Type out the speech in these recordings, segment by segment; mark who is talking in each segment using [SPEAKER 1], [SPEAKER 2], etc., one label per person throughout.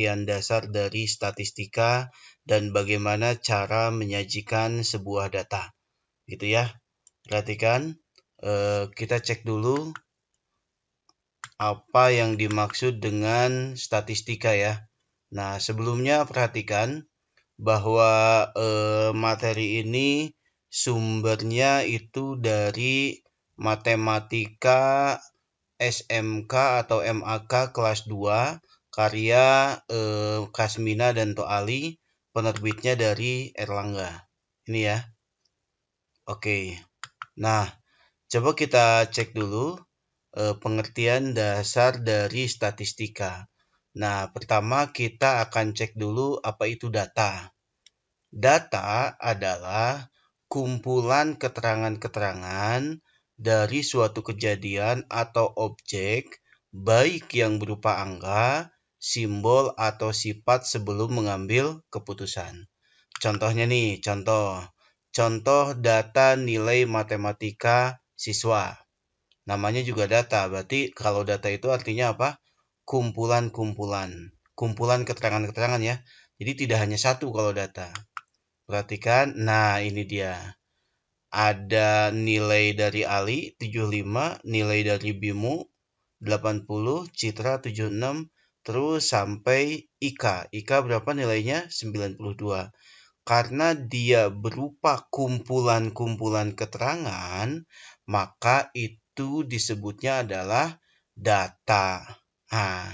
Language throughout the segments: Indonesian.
[SPEAKER 1] pengertian dasar dari statistika dan bagaimana cara menyajikan sebuah data. Gitu ya. Perhatikan, kita cek dulu apa yang dimaksud dengan statistika ya. Nah, sebelumnya perhatikan bahwa materi ini sumbernya itu dari Matematika SMK atau MAK kelas 2 karya Kasmina dan Toali, penerbitnya dari Erlangga. Ini ya. Oke. Nah, coba kita cek dulu pengertian dasar dari statistika. Nah, pertama kita akan cek dulu apa itu data. Data adalah kumpulan keterangan-keterangan dari suatu kejadian atau objek, baik yang berupa angka, simbol, atau sifat sebelum mengambil keputusan. Contohnya nih, contoh data nilai matematika siswa. Namanya juga data, berarti kalau data itu artinya apa? Kumpulan keterangan-keterangan ya. Jadi tidak hanya satu kalau data. Perhatikan, nah ini dia. Ada nilai dari Ali 75, nilai dari Bimo 80, Citra 76, terus sampai Ika. Ika berapa nilainya? 92. Karena dia berupa kumpulan-kumpulan keterangan, maka itu disebutnya adalah data. Nah,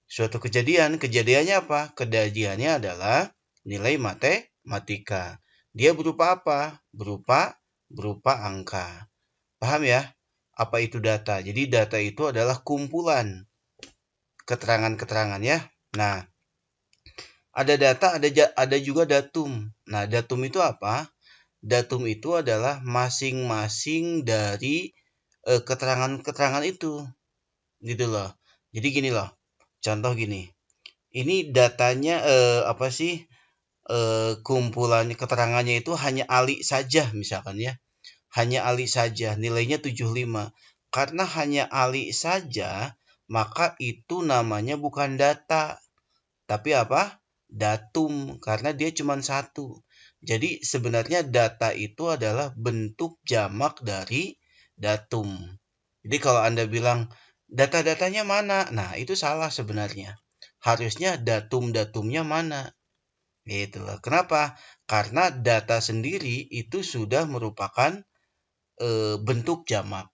[SPEAKER 1] suatu kejadiannya apa? Kejadiannya adalah nilai matematika. Dia berupa apa? Berupa angka. Paham ya? Apa itu data? Jadi data itu adalah kumpulan keterangan-keterangan ya. Nah, ada data, ada juga datum. Nah, datum itu apa? Datum itu adalah masing-masing dari keterangan-keterangan itu. Gitu loh. Jadi gini loh. Contoh gini. Ini datanya apa sih? Kumpulan keterangannya itu hanya Ali saja misalkan ya. Hanya Ali saja, nilainya 75. Karena hanya Ali saja, maka itu namanya bukan data. Tapi apa? Datum, karena dia cuma satu. Jadi sebenarnya data itu adalah bentuk jamak dari datum. Jadi kalau Anda bilang, data-datanya mana? Nah, itu salah sebenarnya. Harusnya datum-datumnya mana? Itulah. Kenapa? Karena data sendiri itu sudah merupakan bentuk jamak.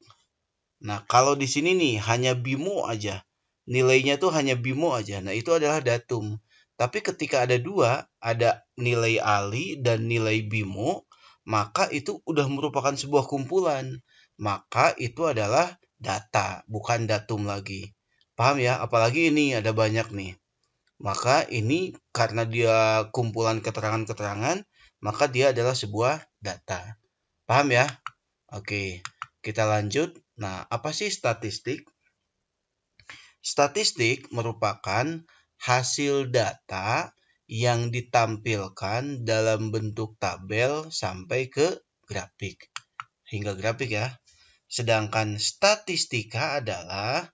[SPEAKER 1] Nah, kalau di sini nih hanya Bimo aja. Nilainya tuh hanya Bimo aja. Nah, itu adalah datum. Tapi ketika ada dua, ada nilai Ali dan nilai Bimo, maka itu udah merupakan sebuah kumpulan. Maka itu adalah data, bukan datum lagi. Paham ya? Apalagi ini ada banyak nih. Maka ini karena dia kumpulan keterangan-keterangan, maka dia adalah sebuah data. Paham ya? Oke, kita lanjut. Nah, apa sih statistik? Statistik merupakan hasil data yang ditampilkan dalam bentuk tabel sampai ke grafik. Hingga grafik ya. Sedangkan statistika adalah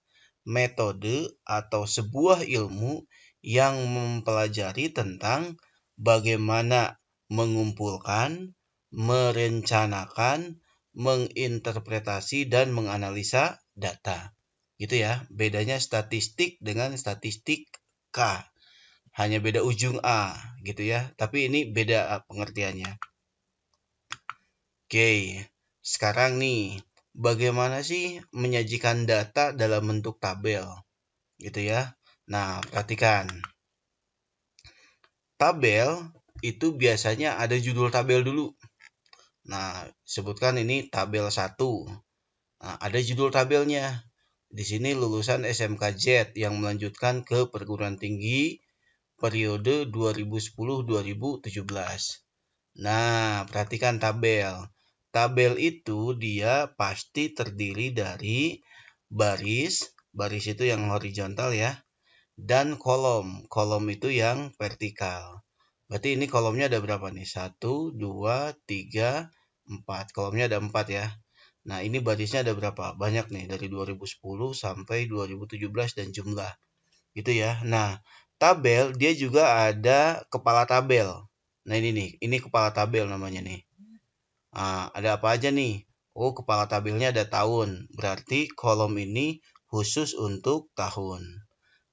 [SPEAKER 1] metode atau sebuah ilmu yang mempelajari tentang bagaimana mengumpulkan, merencanakan, menginterpretasi, dan menganalisa data. Gitu ya, bedanya statistik dengan statistika. Hanya beda ujung A gitu ya, tapi ini beda pengertiannya. Oke, sekarang nih, bagaimana sih menyajikan data dalam bentuk tabel? Gitu ya. Nah, perhatikan. Tabel itu biasanya ada judul tabel dulu. Nah, sebutkan ini tabel 1. Nah, ada judul tabelnya. Di sini lulusan SMK-Z yang melanjutkan ke perguruan tinggi periode 2010-2017. Nah, perhatikan tabel. Tabel itu dia pasti terdiri dari baris itu yang horizontal ya, dan kolom itu yang vertikal. Berarti ini kolomnya ada berapa nih? 1, 2, 3, 4. Kolomnya ada 4 ya. Nah, ini barisnya ada berapa? Banyak nih, dari 2010 sampai 2017 dan jumlah. Gitu ya. Nah, tabel dia juga ada kepala tabel. Nah ini nih, ini kepala tabel namanya nih. Ada apa aja nih? Oh, kepala tabelnya ada tahun. Berarti kolom ini khusus untuk tahun.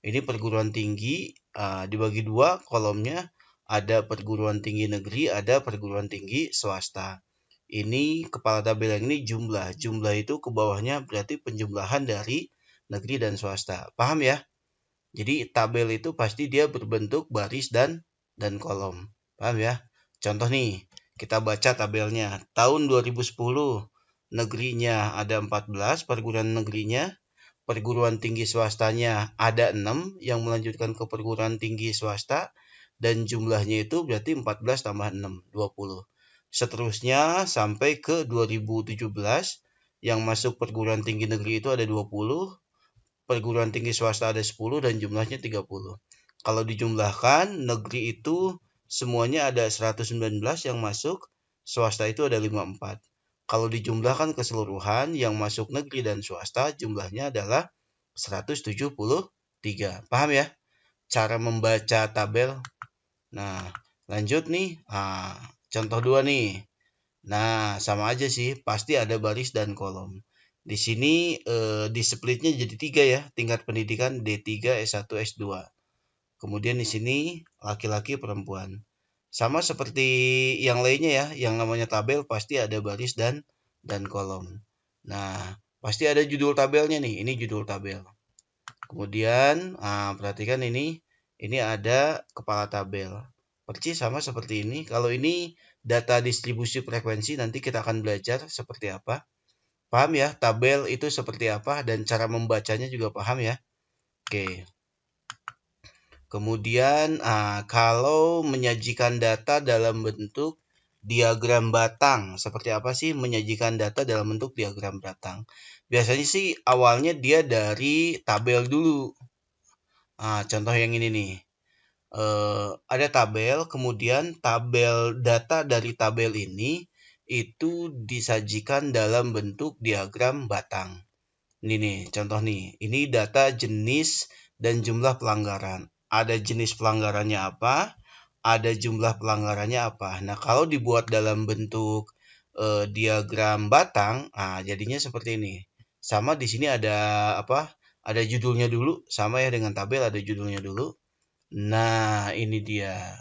[SPEAKER 1] Ini perguruan tinggi dibagi dua kolomnya. Ada perguruan tinggi negeri, ada perguruan tinggi swasta. Ini kepala tabel yang ini jumlah. Jumlah itu ke bawahnya berarti penjumlahan dari negeri dan swasta. Paham ya? Jadi tabel itu pasti dia berbentuk baris dan kolom. Paham ya? Contoh nih, kita baca tabelnya. Tahun 2010 negerinya ada 14, perguruan negerinya, perguruan tinggi swastanya ada 6 yang melanjutkan ke perguruan tinggi swasta, dan jumlahnya itu berarti 14 tambah 6, 20. Seterusnya sampai ke 2017 yang masuk perguruan tinggi negeri itu ada 20, perguruan tinggi swasta ada 10 dan jumlahnya 30. Kalau dijumlahkan, negeri itu semuanya ada 119 yang masuk, swasta itu ada 54. Kalau dijumlahkan keseluruhan yang masuk negeri dan swasta, jumlahnya adalah 173. Paham ya? Cara membaca tabel. Nah, lanjut nih. Contoh 2 nih. Nah, sama aja sih, pasti ada baris dan kolom. Di sini di splitnya jadi 3 ya, tingkat pendidikan D3, S1, S2. Kemudian di sini laki-laki, perempuan. Sama seperti yang lainnya ya, yang namanya tabel pasti ada baris dan kolom. Nah, pasti ada judul tabelnya nih, ini judul tabel. Kemudian perhatikan ini ada kepala tabel. Persis sama seperti ini. Kalau ini data distribusi frekuensi, nanti kita akan belajar seperti apa. Paham ya, tabel itu seperti apa dan cara membacanya juga paham ya. Oke. Kemudian kalau menyajikan data dalam bentuk diagram batang, seperti apa sih menyajikan data dalam bentuk diagram batang? Biasanya sih awalnya dia dari tabel dulu. Contoh yang ini nih. Ada tabel, kemudian tabel data dari tabel ini itu disajikan dalam bentuk diagram batang. Ini nih, contoh nih. Ini data jenis dan jumlah pelanggaran. Ada jenis pelanggarannya apa? Ada jumlah pelanggarannya apa? Nah, kalau dibuat dalam bentuk diagram batang, jadinya seperti ini. Sama di sini ada apa? Ada judulnya dulu, sama ya dengan tabel ada judulnya dulu. Nah, ini dia.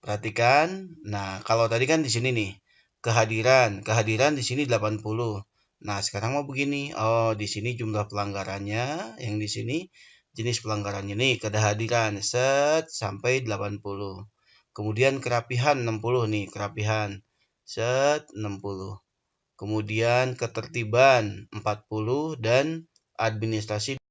[SPEAKER 1] Perhatikan. Nah, kalau tadi kan di sini nih, kehadiran. Kehadiran di sini 80. Nah, sekarang mau begini. Oh, di sini jumlah pelanggarannya, yang di sini jenis pelanggarannya nih, kehadiran set sampai 80. Kemudian kerapihan 60 nih, kerapihan. Set 60. Kemudian ketertiban 40 dan administrasi